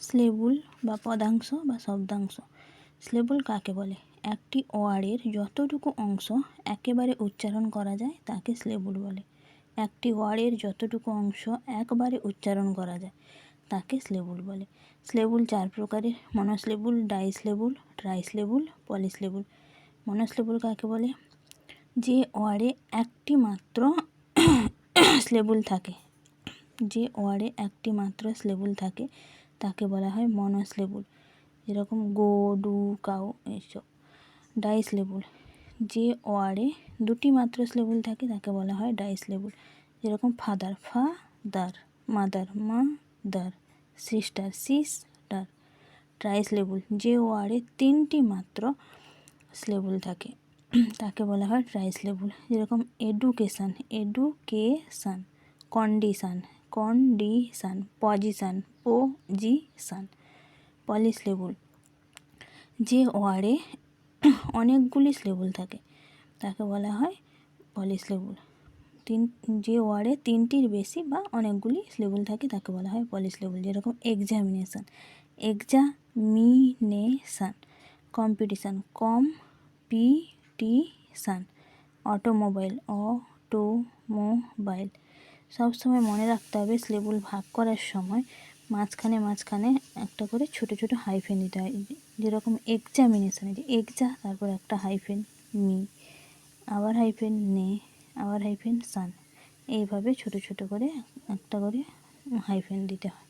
স্লেবুল বা পদাংশ বা শব্দাংশ। স্লেবুল কাকে বলে? একটি ওয়ার্ডের যতটুকু অংশ একেবারে উচ্চারণ করা যায় তাকে স্লেবুল বলে। একটি ওয়ার্ডের যতটুকু অংশ একবারে উচ্চারণ করা যায় তাকে স্লেবুল বলে। স্লেবুল 4 প্রকারের: মনোস্লেবুল, ডাইস্লেবুল, ট্রাইস্লেবুল, পলিস্লেবুল। মনোস্লেবুল কাকে বলে? যে ওয়ার্ডে একটি মাত্র স্লেবুল থাকে, যে ওয়ার্ডে একটি মাত্র স্লেবুল থাকে তাকে বলা হয় মনোস্লেবুল, যেরকম গো, ডু, কাউ এইসব। ডাইস্লেবুল, যে ওয়ার্ডে দুটি মাত্র স্লেবুল থাকে তাকে বলা হয় ডাইস্লেবুল, যেরকম father, father, mother, mother, sister, sister. Trisyllable, যে ওয়ার্ডে 3টি মাত্র স্লেবুল থাকে তাকে বলা হয় ট্রাইস্লেবুল, যেরকম education, education, condition, condition, position, position. Polysyllable, যে ওয়ার্ডে অনেকগুলি স্লেবুল থাকে তাকে বলা হয় পলিস্লেবুল। যে ওয়ার্ডে 3টির বেশি বা অনেকগুলি স্লেবুল থাকে তাকে বলা হয় পলিস্লেবুল, যেরকম examination, examination, competition, competition. Automobile, automobile. সবসময় মনে রাখতে হবে স্লেবুল ভাগ করার সময় মাঝখানে একটা করে ছোটো ছোটো হাইফেন দিতে হয়, যেরকম এক্সামিনেশানে যে এক্সা, তারপর একটা হাইফেন মি, আবার হাইফেন নে, আবার হাইফেন সান, এইভাবে ছোটো ছোটো করে একটা করে হাইফেন দিতে হয়।